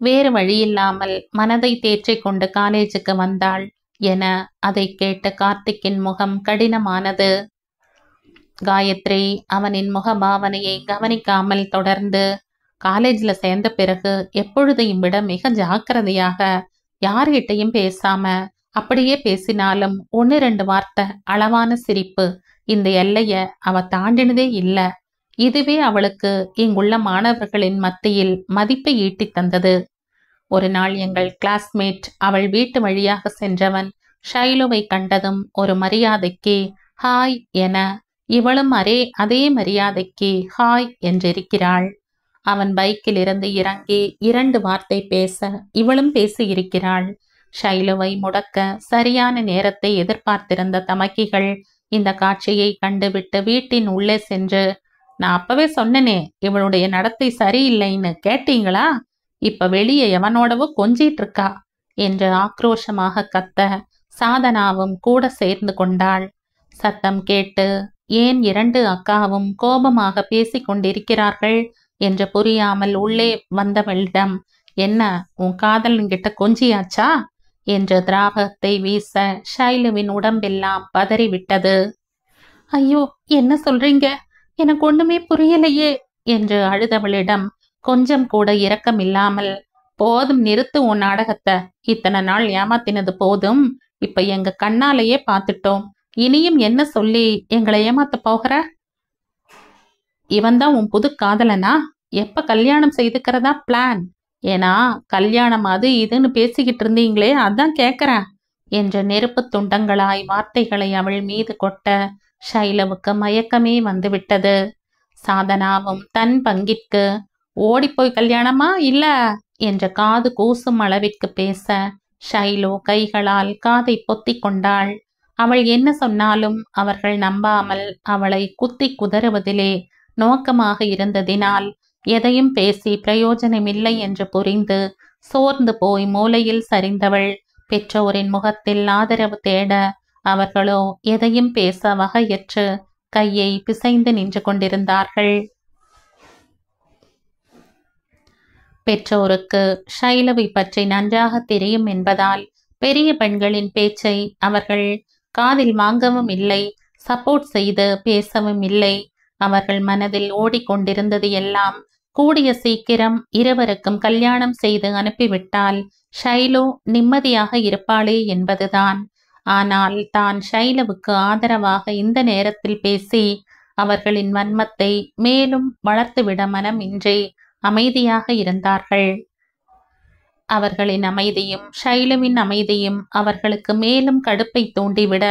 வேறு வழியில்லாமல் மனதை தேற்றிக் கொண்டு காலேஜுக்கு வந்தாள் என அதை கேட்ட கார்த்திக்கின் முகம் கடினமானது. காயத்ரி அவனின் முகபாவனையை கவனிக்காமல் தொடர்ந்து, காலேஜ்ல சேர்ந்த பிறகு எப்பொழுதையும் விட மிக ஜாக்கிரதையாக, யார்கிட்டையும் பேசாம, அப்படியே பேசினாலும் 1-2 வார்த்தை, அளவான சிரிப்பு, இந்த எல்லைய அவ தாண்டினதே இல்ல. இதுவே அவளுக்கு இங்குள்ள மாணவர்களின் மத்தியில் மதிப்பை ஈட்டி தந்தது. ஒரு நாள் எங்கள் கிளாஸ்மேட் அவள் வீட்டு வழியாக சென்றவன் ஷைலுவை கண்டதும் ஒரு மரியாதைக்கு ஹாய் என, இவளும் அதே மரியாதைக்கு ஹாய் என்றிருக்கிறாள். அவன் பைக்கில் இருந்து இறங்கி 2 வார்த்தை பேச இவளும் பேசியிருக்கிறாள். ஷைலுவை முடக்க சரியான நேரத்தை எதிர்பார்த்திருந்த தமக்கிகள் இந்த காட்சியை கண்டுவிட்டு வீட்டின் உள்ளே சென்று, நான் அப்பவே சொன்னனே இவளுடைய நடத்தை சரியில்லைன்னு, கேட்டீங்களா? இப்ப வெளியே எவனோடவோ கொஞ்சிட்டு இருக்கா என்று ஆக்ரோஷமாக கத்த சாதனாவும் கூட சேர்ந்து கொண்டாள். சத்தம் கேட்டு ஏன் 2 அக்காவும் கோபமாக பேசிக் கொண்டிருக்கிறார்கள் என்று புரியாமல் உள்ளே வந்தவளிடம், என்ன உன் காதலன்கிட்ட கொஞ்சியாச்சா என்று திராவகத்தை வீச ஷைலுவின் உடம்பெல்லாம் பதறிவிட்டது. ஐயோ, என்ன சொல்றீங்க? எனக்கு ஒண்ணுமே புரியலையே என்று அழுதவளிடம் கொஞ்சம் கூட இரக்கமில்லாமல், போதும் நிறுத்து உன் நாடகத்தை, இத்தனை நாள் ஏமாத்தினது போதும், இப்ப எங்க கண்ணாலேயே பார்த்துட்டோம், இனியும் என்ன சொல்லி எங்களை ஏமாத்த போகிற? இவன்தான் உன் புது காதலனா? எப்ப கல்யாணம் செய்துக்கிறதா பிளான்? ஏன்னா கல்யாணம் அது இதுன்னு பேசிக்கிட்டு இருந்தீங்களே, அதான் கேட்கிறேன் என்ற நெருப்பு துண்டங்களாய் வார்த்தைகளை அவள் மீது கொட்ட ஷைலுவுக்கு மயக்கமே வந்துவிட்டது. சாதனாவும் தன் பங்கிற்கு, ஓடிப்போய் கல்யாணமா இல்ல என்ற காது கூசும் அளவிற்கு பேச ஷைலு கைகளால் காதை பொத்தி கொண்டாள். அவள் என்ன சொன்னாலும் அவர்கள் நம்பாமல் அவளை குத்தி குதறுவதிலே நோக்கமாக இருந்ததினால் எதையும் பேசி பிரயோஜனமில்லை என்று புரிந்து சோர்ந்து போய் மூலையில் சரிந்தவள் பெற்றோரின் முகத்தில் ஆதரவு தேட அவர்களோ எதையும் பேச வகையற்று கையை பிசைந்து நின்று கொண்டிருந்தார்கள். பெற்றோருக்கு ஷைலுவை பற்றி நன்றாக தெரியும் என்பதால் பெரிய பெண்களின் பேச்சை அவர்கள் காதில் வாங்கவும் இல்லை, சப்போர்ட் செய்து பேசவும் இல்லை. அவர்கள் மனதில் ஓடிக்கொண்டிருந்தது எல்லாம், கூடிய சீக்கிரம் இருவருக்கும் கல்யாணம் செய்து அனுப்பிவிட்டால் ஷைலு நிம்மதியாக இருப்பாளே என்பதுதான். ஆனால் தான் ஷைலுவுக்கு ஆதரவாக இந்த நேரத்தில் பேசி அவர்களின் வன்மத்தை மேலும் வளர்த்துவிட மனமின்றி அமைதியாக இருந்தார்கள். அவர்களின் அமைதியும் ஷைலுவின் அமைதியும் அவர்களுக்கு மேலும் கடுப்பை தூண்டிவிட,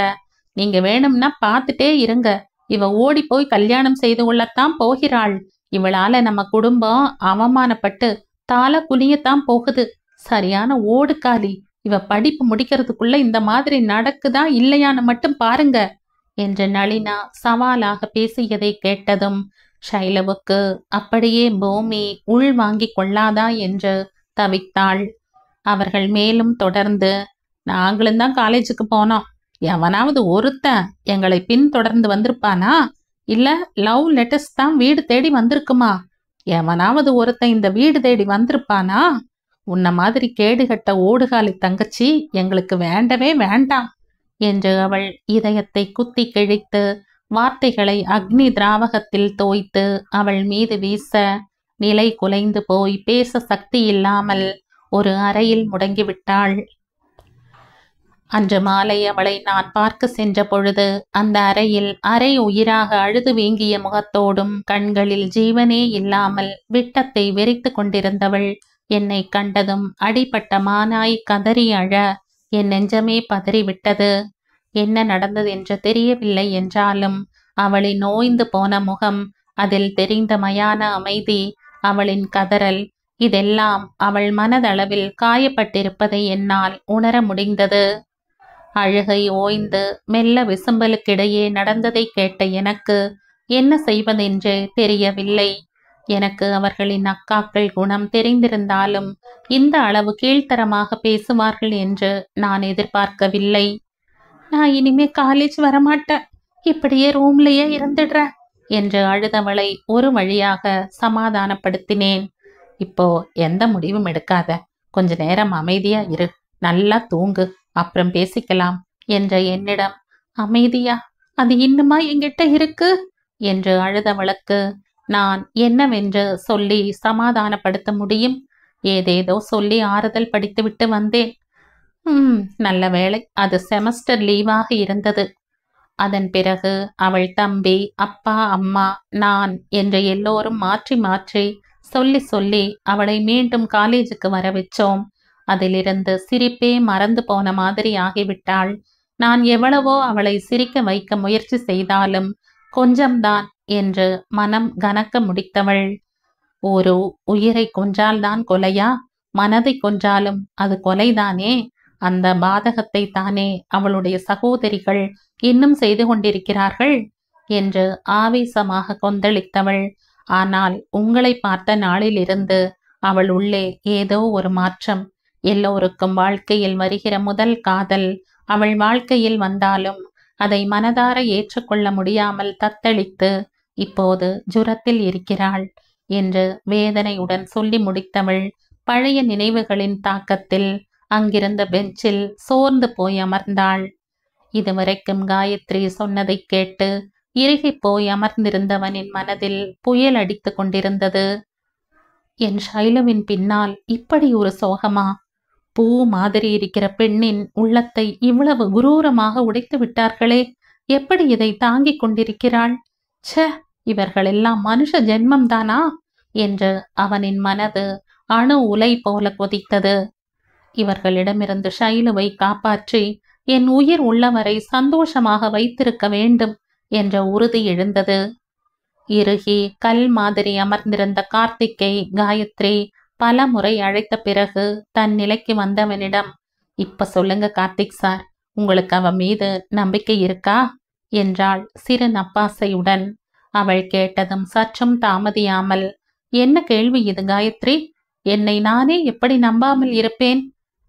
நீங்க வேணும்னா பார்த்துட்டே இருங்க, இவ ஓடி போய் கல்யாணம் செய்து கொள்ளத்தான் போகிறாள், இவளால நம்ம குடும்பம் அவமானப்பட்டு தாள குனியத்தான் போகுது, சரியான ஓடுகாலி, இவ படிப்பு முடிக்கிறதுக்குள்ள இந்த மாதிரி நடக்குதா இல்லையான்னு மட்டும் பாருங்க என்று நளினா சவாலாக பேசியதை கேட்டதும் ஷைலுவுக்கு அப்படியே பூமி உள் வாங்கி கொள்ளாதா என்று தவித்தாள். அவர்கள் மேலும் தொடர்ந்து, நாங்களும் தான் காலேஜுக்கு போனோம், எவனாவது ஒருத்தன் எங்களை பின்தொடர்ந்து வந்திருப்பானா? இல்ல லவ் லெட்டர்ஸ் தான் வீடு தேடி வந்திருக்குமா? எவனாவது ஒருத்தன் இந்த வீடு தேடி வந்திருப்பானா? உன்ன மாதிரி கேடுகட்ட ஓடுகாலி தங்கச்சி எங்களுக்கு வேண்டவே வேண்டாம் என்று அவள் இதயத்தை குத்தி கிழித்து வார்த்தைகளை அக்னி திராவகத்தில் தோய்த்து அவள் மீது வீச நிலை குலைந்து போய் பேச சக்தி இல்லாமல் ஒரு அறையில் முடங்கிவிட்டாள். அன்று மாலை அவளை நான் பார்க்க சென்ற பொழுது அந்த அறையில் அரை உயிராக அழுது வீங்கிய முகத்தோடும் கண்களில் ஜீவனே இல்லாமல் விட்டத்தை வெறித்து கொண்டிருந்தவள் என்னை கண்டதும் அடிபட்ட மானாய் கதறி அழ என் நெஞ்சமே பதறிவிட்டது. என்ன நடந்தது என்று தெரியவில்லை என்றாலும் அவளின் ஓய்ந்து போன முகம், அதில் தெரிந்த மயான அமைதி, அவளின் கதறல், இதெல்லாம் அவள் மனதளவில் காயப்பட்டிருப்பதை என்னால் உணர முடிந்தது. அழுகை ஓய்ந்து மெல்ல விசும்பலுக்கிடையே நடந்ததை கேட்ட எனக்கு என்ன செய்வதென்றே தெரியவில்லை. எனக்கு அவர்களின் அக்காக்கள் குணம் தெரிந்திருந்தாலும் இந்த அளவு கீழ்த்தரமாக பேசுவார்கள் என்று நான் எதிர்பார்க்கவில்லை. நான் இனிமே காலேஜ் வரமாட்டேன், இப்படியே ரூம்லயே இருந்துடுறேன் என்று அழுதவளை ஒரு வழியாக சமாதானப்படுத்தினேன். இப்போ எந்த முடிவும் எடுக்காத, கொஞ்ச நேரம் அமைதியா இரு, நல்லா தூங்கு, அப்புறம் பேசிக்கலாம் என்ற என்னிடம், அமைதியா, அது இன்னுமா என்கிட்ட இருக்கு என்று அழுதவளுக்கு நான் என்னவென்று சொல்லி சமாதானப்படுத்த முடியும்? ஏதேதோ சொல்லி ஆறுதல் படித்துவிட்டு வந்தேன். நல்ல வேளை அது செமஸ்டர் லீவாக இருந்தது. அதன் பிறகு அவள் தம்பி, அப்பா, அம்மா, நான் என்று எல்லோரும் மாற்றி மாற்றி சொல்லி சொல்லி அவளை மீண்டும் காலேஜுக்கு வர வச்சோம். அதிலிருந்து சிரிப்பே மறந்து போன மாதிரி ஆகிவிட்டாள். நான் எவ்வளவோ அவளை சிரிக்க வைக்க முயற்சி செய்தாலும் கொஞ்சம்தான் என்று மனம் கனக்க முடித்தவள். ஒரு உயிரை கொன்றால்தான் கொலையா? மனதை கொன்றாலும் அது கொலைதானே. அந்த பாதகத்தை தானே அவளுடைய சகோதரிகள் இன்னும் செய்து கொண்டிருக்கிறார்கள் என்று ஆவேசமாக கொந்தளித்தவள். ஆனால் உங்களை பார்த்த நாளிலிருந்து அவள் உள்ளே ஏதோ ஒரு மாற்றம். எல்லோருக்கும் வாழ்க்கையில் வருகிற முதல் காதல் அவள் வாழ்க்கையில் வந்தாலும் அதை மனதார ஏற்றுக்கொள்ள முடியாமல் தத்தளித்து இப்போது ஜுரத்தில் இருக்கிறாள் என்று வேதனையுடன் சொல்லி முடித்தவள் பழைய நினைவுகளின் தாக்கத்தில் அங்கிருந்த பெஞ்சில் சோர்ந்து போய் அமர்ந்தாள். இதுவரைக்கும் காயத்ரி சொன்னதை கேட்டு இறுகி போய் அமர்ந்திருந்தவனின் மனதில் புயல் அடித்து கொண்டிருந்தது. என் ஷைலுவின் பின்னால் இப்படி ஒரு சோகமா? பூ மாதிரி இருக்கிற பெண்ணின் உள்ளத்தை இவ்வளவு குரூரமாக உடைத்து விட்டார்களே, எப்படி இதை தாங்கிக் கொண்டிருக்கிறாள்? ச்சே, இவர்களெல்லாம் மனுஷ ஜென்மம்தானா என்று அவனின் மனது அணு உலை போல கொதித்தது. இவர்களிடமிருந்து ஷைலுவை காப்பாற்றி என் உயிர் உள்ளவரை சந்தோஷமாக வைத்திருக்க வேண்டும் என்ற உறுதி எழுந்தது. இறுகி கல் மாதிரி அமர்ந்திருந்த கார்த்திக்கை காயத்ரி பல முறை அழைத்த பிறகு தன் நிலைக்கு வந்தவனிடம், இப்ப சொல்லுங்க கார்த்திக் சார், உங்களுக்கு அவன் மீது நம்பிக்கை இருக்கா என்றாள் சிறு நப்பாசையுடன். அவள் கேட்டதும் சற்றும் தாமதியாமல், என்ன கேள்வி இது காயத்ரி? என்னை நானே எப்படி நம்பாமல் இருப்பேன்?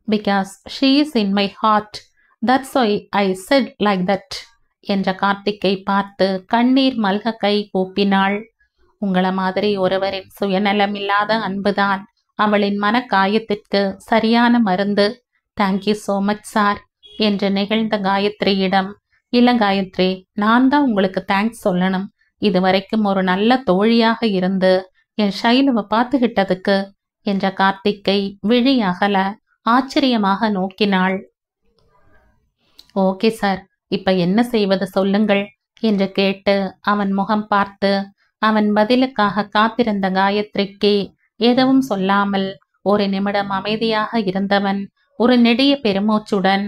Because she is in my heart, that's why I said like that என்ற கார்த்திக்கை பார்த்து கண்ணீர் மல்க கை கூப்பினாள். உங்களை மாதிரி ஒருவரின் சுயநலமில்லாத அன்புதான் அவளின் மனக்காயத்திற்கு சரியான மருந்து. தேங்க்யூ சோ மச் சார் என்று நெகிழ்ந்த காயத்ரியிடம், இல்ல காயத்ரி, நான் தான் உங்களுக்கு தேங்க்ஸ் சொல்லணும். இதுவரைக்கும் ஒரு நல்ல தோழியாக இருந்து என் ஷைலுவை பார்த்துக்கிட்டதுக்கு என்ற கார்த்திக்கை விழி அகல ஆச்சரியமாக நோக்கினாள். ஓகே சார், இப்ப என்ன செய்வது சொல்லுங்கள் என்று கேட்டு அவன் முகம் பார்த்து அவன் பதிலுக்காக காத்திருந்த காயத்ரிக்கு எதுவும் சொல்லாமல் ஒரு நிமிடம் அமைதியாக இருந்தவன் ஒரு நெடிய பெருமூச்சுடன்,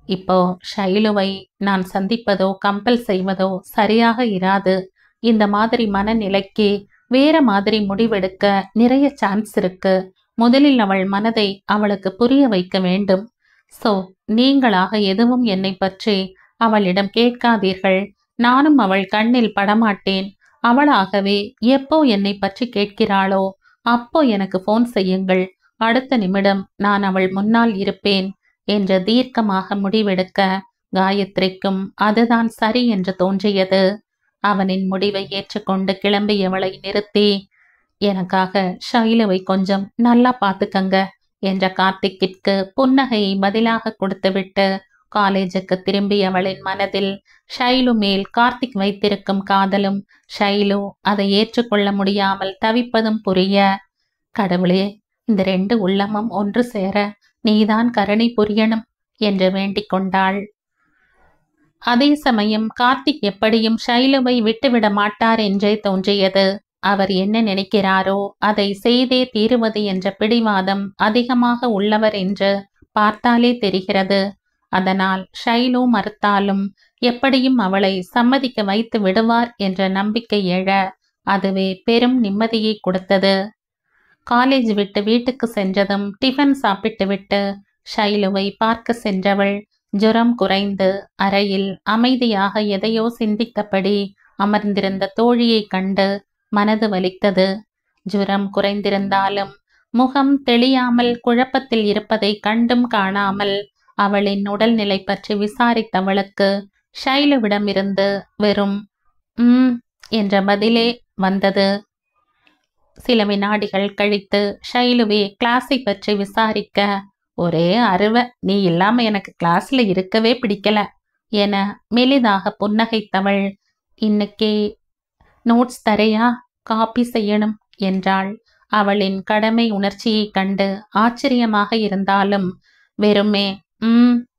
இப்போ ஷைலுவை நான் சந்திப்பதோ கம்பல் செய்வதோ சரியாக இராது. இந்த மாதிரி மனநிலைக்கு வேற மாதிரி முடிவெடுக்க நிறைய சான்ஸ் இருக்கு. முதலில் அவள் மனதை அவளுக்கு புரிய வைக்க வேண்டும். சோ நீங்களாக எதுவும் என்னை பற்றி அவளிடம் கேட்காதீர்கள். நானும் அவள் கண்ணில் படமாட்டேன். அவளாகவே எப்போ என்னை பற்றி கேட்கிறாளோ அப்போ எனக்கு போன் செய்யுங்கள். அடுத்த நிமிடம் நான் அவள் முன்னால் இருப்பேன் என்று தீர்க்கமாக முடிவெடுக்க காயத்ரிக்கும் அதுதான் சரி என்று தோன்றியது. அவனின் முடிவை ஏற்றுக்கொண்டு கிளம்பியவளை நிறுத்தி, எனக்காக ஷைலுவை கொஞ்சம் நல்லா பார்த்துக்கங்க என்ற கார்த்திக்கிற்கு புன்னகையை பதிலாக கொடுத்துவிட்டு காலேஜுக்கு திரும்பியவளின் மனதில் ஷைலு மேல் கார்த்திக் வைத்திருக்கும் காதலும் ஷைலு அதை ஏற்றுக்கொள்ள முடியாமல் தவிப்பதும் புரிய, கடவுளே, இந்த ரெண்டு உள்ளமும் ஒன்று சேர நீதான் கருணை புரியணும் என்று வேண்டிக் கொண்டாள். அதே சமயம் கார்த்திக் எப்படியும் ஷைலுவை விட்டுவிட மாட்டார் என்றே தோன்றியது. அவர் என்ன நினைக்கிறாரோ அதை செய்தே தீருவது என்ற பிடிவாதம் அதிகமாக உள்ளவர் என்று பார்த்தாலே தெரிகிறது. அதனால் ஷைலு மறுத்தாலும் எப்படியும் அவளை சம்மதிக்க வைத்து விடுவார் என்ற நம்பிக்கை எழ அதுவே பெரும் நிம்மதியை கொடுத்தது. காலேஜ் விட்டு வீட்டுக்கு சென்றதும் டிஃபன் சாப்பிட்டு விட்டு ஷைலுவை பார்க்க சென்றவள் ஜுரம் குறைந்து அறையில் அமைதியாக எதையோ சிந்தித்தபடி அமர்ந்திருந்த தோழியை கண்டு மனது வலித்தது. ஜுரம் குறைந்திருந்தாலும் முகம் தெளியாமல் குழப்பத்தில் இருப்பதை கண்டும் காணாமல் அவளின் உடல்நிலை பற்றி விசாரித்தவளுக்கு ஷைலுவிடமிருந்து வெறும் என்ற பதிலே வந்தது. சில வினாடிகள் கழித்து ஷைலுவே கிளாஸை பற்றி விசாரிக்க, ஒரே அருவ, நீ இல்லாம எனக்கு கிளாஸ்ல இருக்கவே பிடிக்கல என மெலிதாக புன்னகைத்தவள், இன்னைக்கே நோட்ஸ் தரையா, காப்பி செய்யணும் என்றாள். அவளின் கடமை உணர்ச்சியை கண்டு ஆச்சரியமாக இருந்தாலும் வெறுமே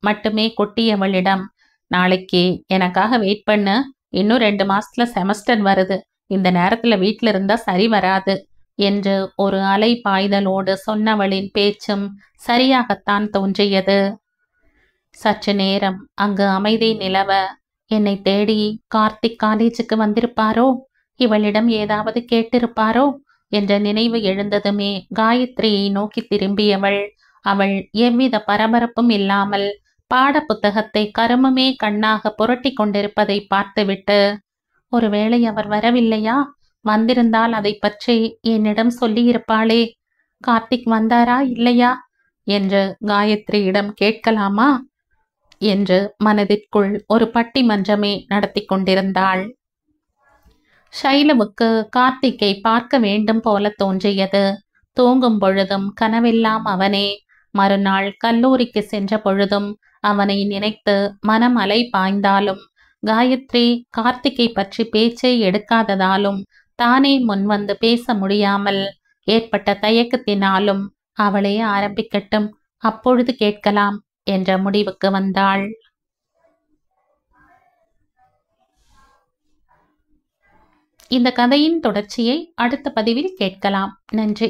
மட்டுமே கொட்டியவளிடம், நாளைக்கு எனக்காக வெயிட் பண்ணு, இன்னும் 2 மாசத்துல செமஸ்டர் வருது, இந்த நேரத்துல வீட்டில இருந்தா சரி வராது என்று ஒரு அலை பாய்தலோடு சொன்னவளின் பேச்சும் சரியாகத்தான் தோன்றியது. சற்று நேரம் அங்கு அமைதி நிலவ, என்னை தேடி கார்த்திக் காலேஜுக்கு வந்திருப்பாரோ, இவளிடம் ஏதாவது கேட்டிருப்பாரோ என்ற நினைவு எழுந்ததுமே காயத்ரியை நோக்கி திரும்பியவள் அவள் எவ்வித பரபரப்பும் இல்லாமல் பாட புத்தகத்தை கருமமே கண்ணாக புரட்டி கொண்டிருப்பதை பார்த்துவிட்டு, ஒருவேளை அவர் வரவில்லையா, வந்திருந்தால் அதை பற்றி என்னிடம் சொல்லியிருப்பாளே, கார்த்திக் வந்தாரா இல்லையா என்று காயத்ரியிடம் கேட்கலாமா என்று மனதிற்குள் ஒரு பட்டிமன்றமே நடத்தி கொண்டிருந்தாள். ஷைலுவுக்கு கார்த்திக்கை பார்க்க வேண்டும் போல தோன்றியது. தூங்கும் பொழுதும் கனவெல்லாம் அவனே, மறுநாள் கல்லூரிக்கு சென்ற பொழுதும் அவனை நினைத்து மனம் அலை பாய்ந்தாலும் காயத்ரி கார்த்திக்கை பற்றி பேச்சை எடுக்காததாலும் தானே முன்வந்து பேச முடியாமல் ஏற்பட்ட தயக்கத்தினாலும் அவளே ஆரம்பிக்கட்டும், அப்பொழுது கேட்கலாம் என்ற முடிவுக்கு வந்தாள். இந்த கதையின் தொடர்ச்சியை அடுத்த பதிவில் கேட்கலாம். நன்றி.